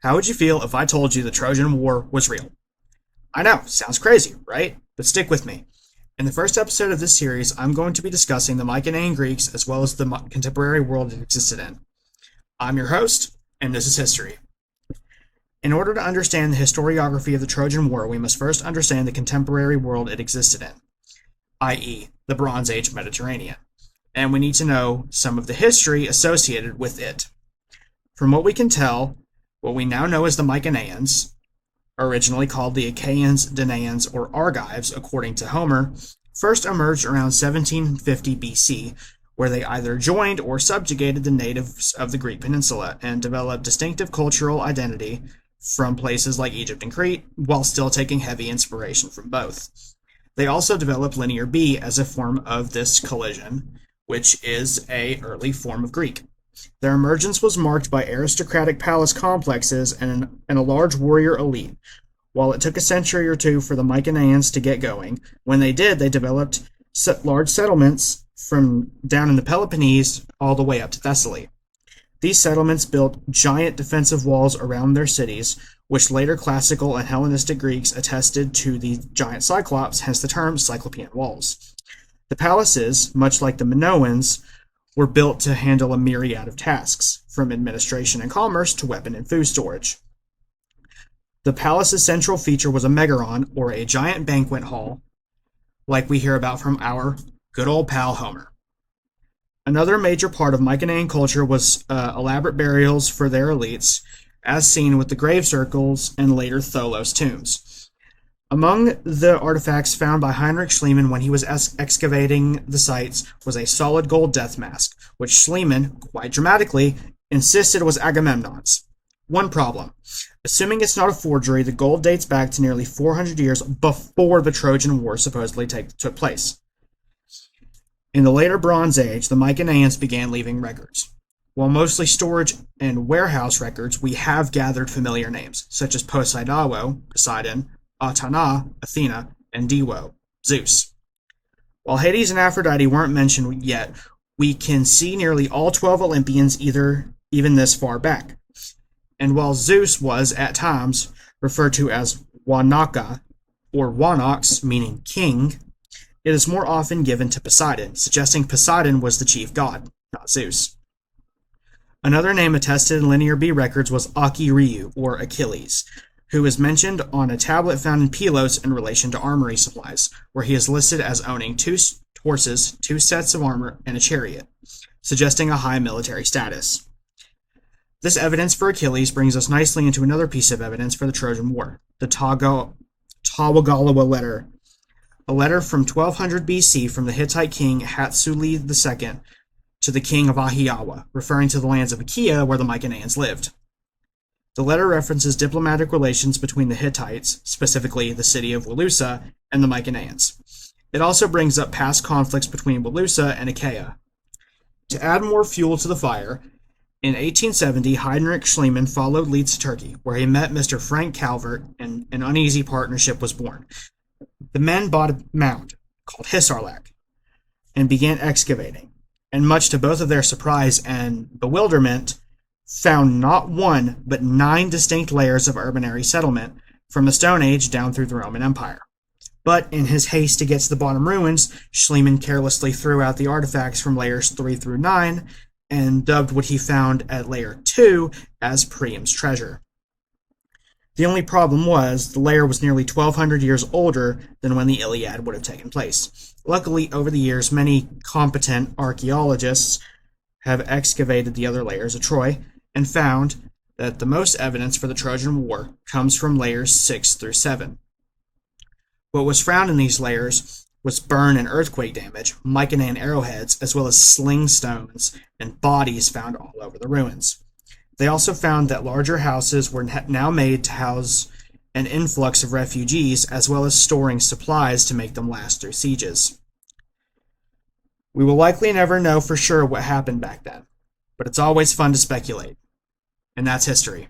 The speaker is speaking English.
How would you feel if I told you the Trojan War was real? I know, sounds crazy, right? But stick with me. In the first episode of this series, I'm going to be discussing the Mycenaean Greeks as well as the contemporary world it existed in. I'm your host, and this is history. In order to understand the historiography of the Trojan War, we must first understand the contemporary world it existed in, i.e., the Bronze Age Mediterranean. And we need to know some of the history associated with it. From what we can tell, what we now know as the Mycenaeans, originally called the Achaeans, Danaans, or Argives, according to Homer, first emerged around 1750 BC, where they either joined or subjugated the natives of the Greek peninsula and developed distinctive cultural identity from places like Egypt and Crete, while still taking heavy inspiration from both. They also developed Linear B as a form of this collision, which is an early form of Greek. Their emergence was marked by aristocratic palace complexes and a large warrior elite. While it took a century or two for the Mycenaeans to get going, when they did, they developed large settlements from down in the Peloponnese all the way up to Thessaly. These settlements built giant defensive walls around their cities, which later classical and Hellenistic Greeks attested to the giant cyclops, hence the term Cyclopean walls. The palaces, much like the Minoans, were built to handle a myriad of tasks, from administration and commerce to weapon and food storage. The palace's central feature was a megaron, or a giant banquet hall, like we hear about from our good old pal Homer. Another major part of Mycenaean culture was elaborate burials for their elites, as seen with the grave circles and later Tholos tombs. Among the artifacts found by Heinrich Schliemann when he was excavating the sites was a solid gold death mask, which Schliemann, quite dramatically, insisted was Agamemnon's. One problem. Assuming it's not a forgery, the gold dates back to nearly 400 years before the Trojan War supposedly took place. In the later Bronze Age, the Mycenaeans began leaving records. While mostly storage and warehouse records, we have gathered familiar names, such as Poseidawo, Poseidon, Atana, Athena, and Diwo, Zeus. While Hades and Aphrodite weren't mentioned yet, we can see nearly all 12 Olympians even this far back. And while Zeus was, at times, referred to as Wanaka, or Wanox, meaning king, it is more often given to Poseidon, suggesting Poseidon was the chief god, not Zeus. Another name attested in Linear B records was Aki-Ryu, or Achilles, who is mentioned on a tablet found in Pylos in relation to armory supplies, where he is listed as owning 2 horses, 2 sets of armor, and a chariot, suggesting a high military status. This evidence for Achilles brings us nicely into another piece of evidence for the Trojan War, the Tawagalwa letter, a letter from 1200 BC from the Hittite king Hatsuli II to the king of Ahiawa, referring to the lands of Achaea where the Mycenaeans lived. The letter references diplomatic relations between the Hittites, specifically the city of Wilusa, and the Mycenaeans. It also brings up past conflicts between Wilusa and Achaea. To add more fuel to the fire, in 1870, Heinrich Schliemann followed Leeds to Turkey, where he met Mr. Frank Calvert, and an uneasy partnership was born. The men bought a mound, called Hisarlak, and began excavating, and much to both of their surprise and bewilderment, found not one, but 9 distinct layers of urbanary settlement, from the Stone Age down through the Roman Empire. But in his haste to get to the bottom ruins, Schliemann carelessly threw out the artifacts from layers 3 through 9, and dubbed what he found at layer 2 as Priam's treasure. The only problem was, the layer was nearly 1,200 years older than when the Iliad would have taken place. Luckily, over the years, many competent archaeologists have excavated the other layers of Troy, and found that the most evidence for the Trojan War comes from layers 6 through 7. What was found in these layers was burn and earthquake damage, Mycenaean arrowheads, as well as sling stones and bodies found all over the ruins. They also found that larger houses were now made to house an influx of refugees, as well as storing supplies to make them last through sieges. We will likely never know for sure what happened back then, but it's always fun to speculate. And that's history.